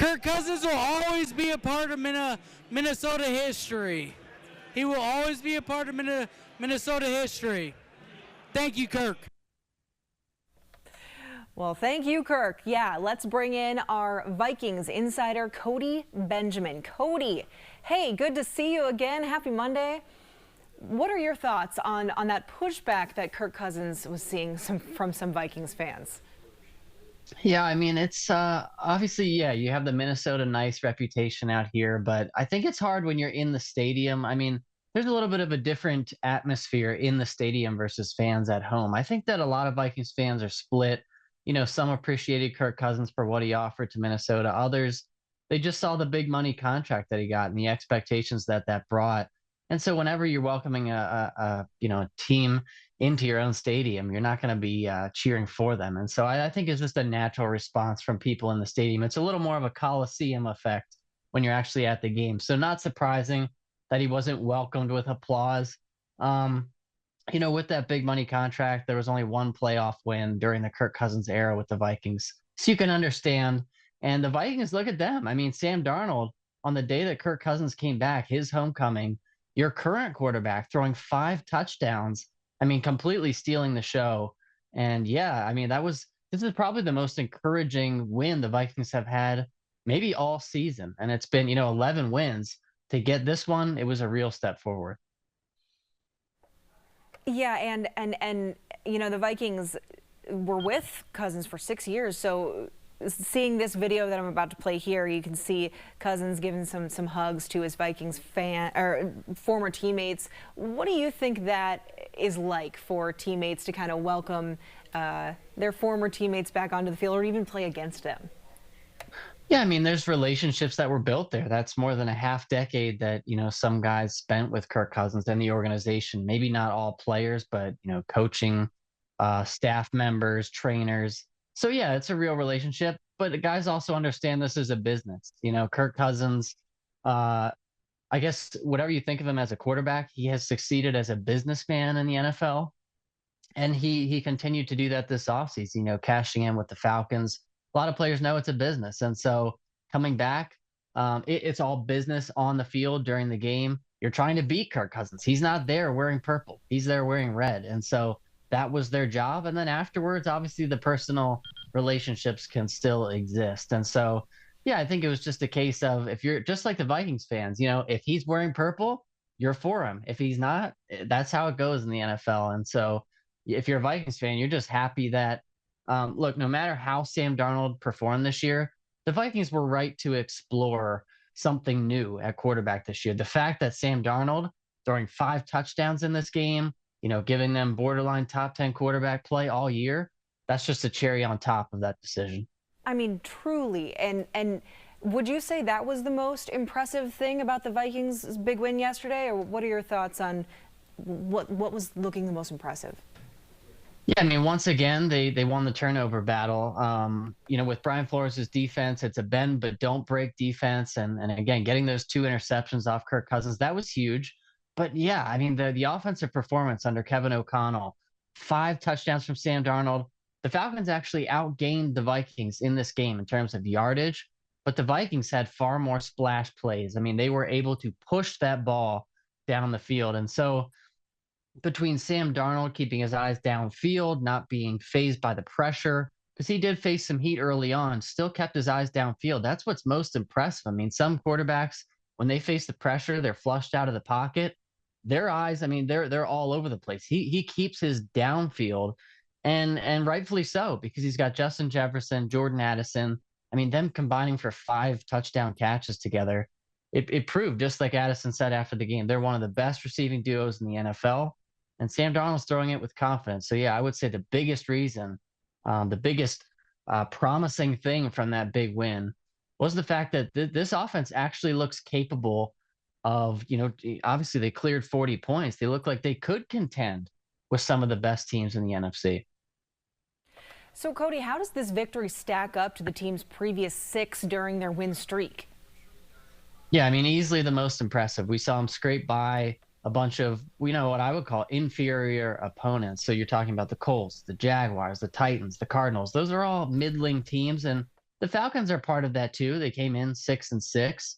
Kirk Cousins will always be a part of Minnesota history. He will always be a part of Minnesota history. Thank you, Kirk. Well, thank you, Kirk. Yeah, let's bring in our Vikings insider, Cody Benjamin. Cody, hey, good to see you again. Happy Monday. What are your thoughts on that pushback that Kirk Cousins was seeing from some Vikings fans? Yeah, I mean, it's obviously, yeah, you have the Minnesota nice reputation out here, but I think it's hard when you're in the stadium. I mean, there's a little bit of a different atmosphere in the stadium versus fans at home. I think that a lot of Vikings fans are split. Some appreciated Kirk Cousins for what he offered to Minnesota. Others, they just saw the big money contract that he got and the expectations that brought. And so whenever you're welcoming a team into your own stadium, you're not going to be cheering for them. And so I think it's just a natural response from people in the stadium. It's a little more of a Coliseum effect when you're actually at the game. So not surprising that he wasn't welcomed with applause. With that big money contract, there was only one playoff win during the Kirk Cousins era with the Vikings. So you can understand. And the Vikings, look at them. I mean, Sam Darnold, on the day that Kirk Cousins came back, his homecoming, your current quarterback throwing 5 touchdowns. I mean, completely stealing the show. And yeah, I mean, this is probably the most encouraging win the Vikings have had maybe all season. And it's been, 11 wins. To get this one, it was a real step forward. Yeah, and the Vikings were with Cousins for 6 years, so seeing this video that I'm about to play here, you can see Cousins giving some hugs to his Vikings former teammates. What do you think that is like for teammates to kind of welcome their former teammates back onto the field or even play against them? Yeah, I mean, there's relationships that were built there. That's more than a half decade that, some guys spent with Kirk Cousins and the organization. Maybe not all players, but, coaching, staff members, trainers. So, yeah, it's a real relationship. But the guys also understand this is a business. Kirk Cousins, I guess whatever you think of him as a quarterback, he has succeeded as a businessman in the NFL. And he continued to do that this offseason, cashing in with the Falcons. A lot of players know it's a business. And so coming back, it's all business on the field during the game. You're trying to beat Kirk Cousins. He's not there wearing purple. He's there wearing red. And so that was their job. And then afterwards, obviously, the personal relationships can still exist. And so, yeah, I think it was just a case of, if you're just like the Vikings fans, if he's wearing purple, you're for him. If he's not, that's how it goes in the NFL. And so if you're a Vikings fan, you're just happy that, look, no matter how Sam Darnold performed this year, the Vikings were right to explore something new at quarterback this year. The fact that Sam Darnold throwing 5 touchdowns in this game, giving them borderline top 10 quarterback play all year, that's just a cherry on top of that decision. I mean, truly. And would you say that was the most impressive thing about the Vikings' big win yesterday? Or what are your thoughts on what was looking the most impressive? Yeah, I mean, once again, they won the turnover battle. With Brian Flores' defense, it's a bend but don't break defense. And again, getting those 2 interceptions off Kirk Cousins, that was huge. But yeah, I mean, the offensive performance under Kevin O'Connell, 5 touchdowns from Sam Darnold. The Falcons actually outgained the Vikings in this game in terms of yardage, but the Vikings had far more splash plays. I mean, they were able to push that ball down the field. And so between Sam Darnold keeping his eyes downfield, not being fazed by the pressure, because he did face some heat early on, still kept his eyes downfield. That's what's most impressive. I mean, some quarterbacks, when they face the pressure, they're flushed out of the pocket. Their eyes, I mean, they're all over the place. He keeps his downfield, and rightfully so, because he's got Justin Jefferson, Jordan Addison. I mean, them combining for 5 touchdown catches together, it proved, just like Addison said after the game, they're one of the best receiving duos in the NFL. And Sam Darnold's throwing it with confidence. So, yeah, I would say the biggest reason, the biggest promising thing from that big win was the fact that this offense actually looks capable of, obviously they cleared 40 points. They look like they could contend with some of the best teams in the NFC. So, Cody, how does this victory stack up to the team's previous 6 during their win streak? Yeah, I mean, easily the most impressive. We saw them scrape by a bunch of, what I would call inferior opponents. So you're talking about the Colts, the Jaguars, the Titans, the Cardinals. Those are all middling teams. And The Falcons are part of that too. They came in 6-6.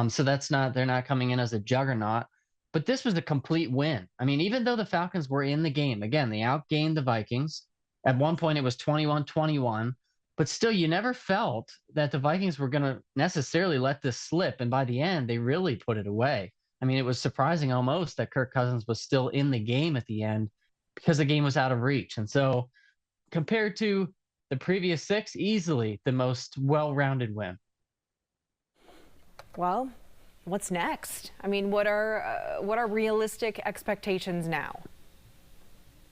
So they're not coming in as a juggernaut. But this was a complete win. I mean, even though the Falcons were in the game, again, they outgained the Vikings. At one point, it was 21-21. But still, you never felt that the Vikings were going to necessarily let this slip. And by the end, they really put it away. I mean, it was surprising almost that Kirk Cousins was still in the game at the end because the game was out of reach. And so compared to the previous 6, easily the most well-rounded win. Well, what's next? I mean, what are realistic expectations now?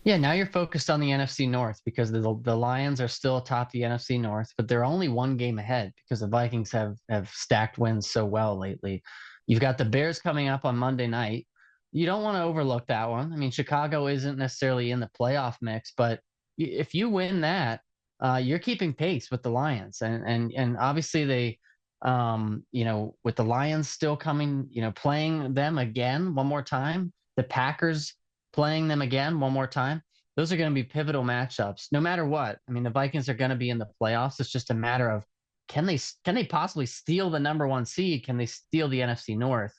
Yeah, now you're focused on the NFC North because the Lions are still atop the NFC North, but they're only one game ahead because the Vikings have stacked wins so well lately. You've got the Bears coming up on Monday night. You don't want to overlook that one. I mean, Chicago isn't necessarily in the playoff mix, but if you win that, you're keeping pace with the Lions, and obviously they, with the Lions still coming, playing them again one more time, the Packers playing them again one more time. Those are going to be pivotal matchups, no matter what. I mean, the Vikings are going to be in the playoffs. It's just a matter of can they possibly steal the number 1 seed? Can they steal the NFC North?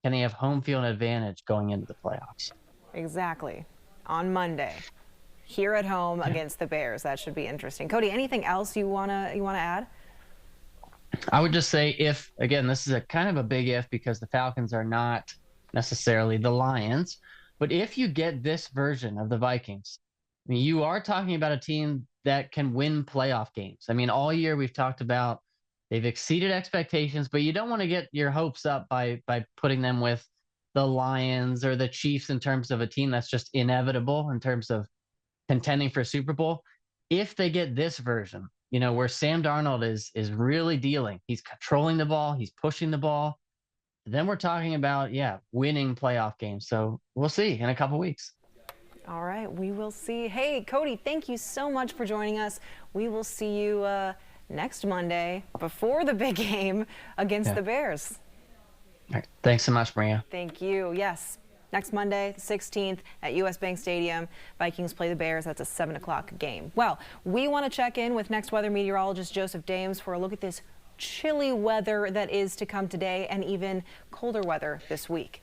Can they have home field advantage going into the playoffs? Exactly. On Monday, here at home against the Bears. That should be interesting. Cody, anything else you wanna add? I would just say if, again, this is a kind of a big if because the Falcons are not necessarily the Lions, but if you get this version of the Vikings, I mean, you are talking about a team that can win playoff games. I mean, all year we've talked about they've exceeded expectations, but you don't want to get your hopes up by putting them with the Lions or the Chiefs in terms of a team that's just inevitable in terms of contending for a Super Bowl. If they get this version, where Sam Darnold is really dealing, he's controlling the ball, he's pushing the ball, then we're talking about, winning playoff games. So we'll see in a couple weeks. All right, we will see. Hey, Cody, thank you so much for joining us. We will see you next Monday before the big game against the Bears. All right. Thanks so much, Maria. Thank you. Yes. Next Monday, the 16th at US Bank Stadium, Vikings play the Bears. That's a 7 o'clock game. Well, we want to check in with next weather meteorologist Joseph Dames for a look at this chilly weather that is to come today and even colder weather this week.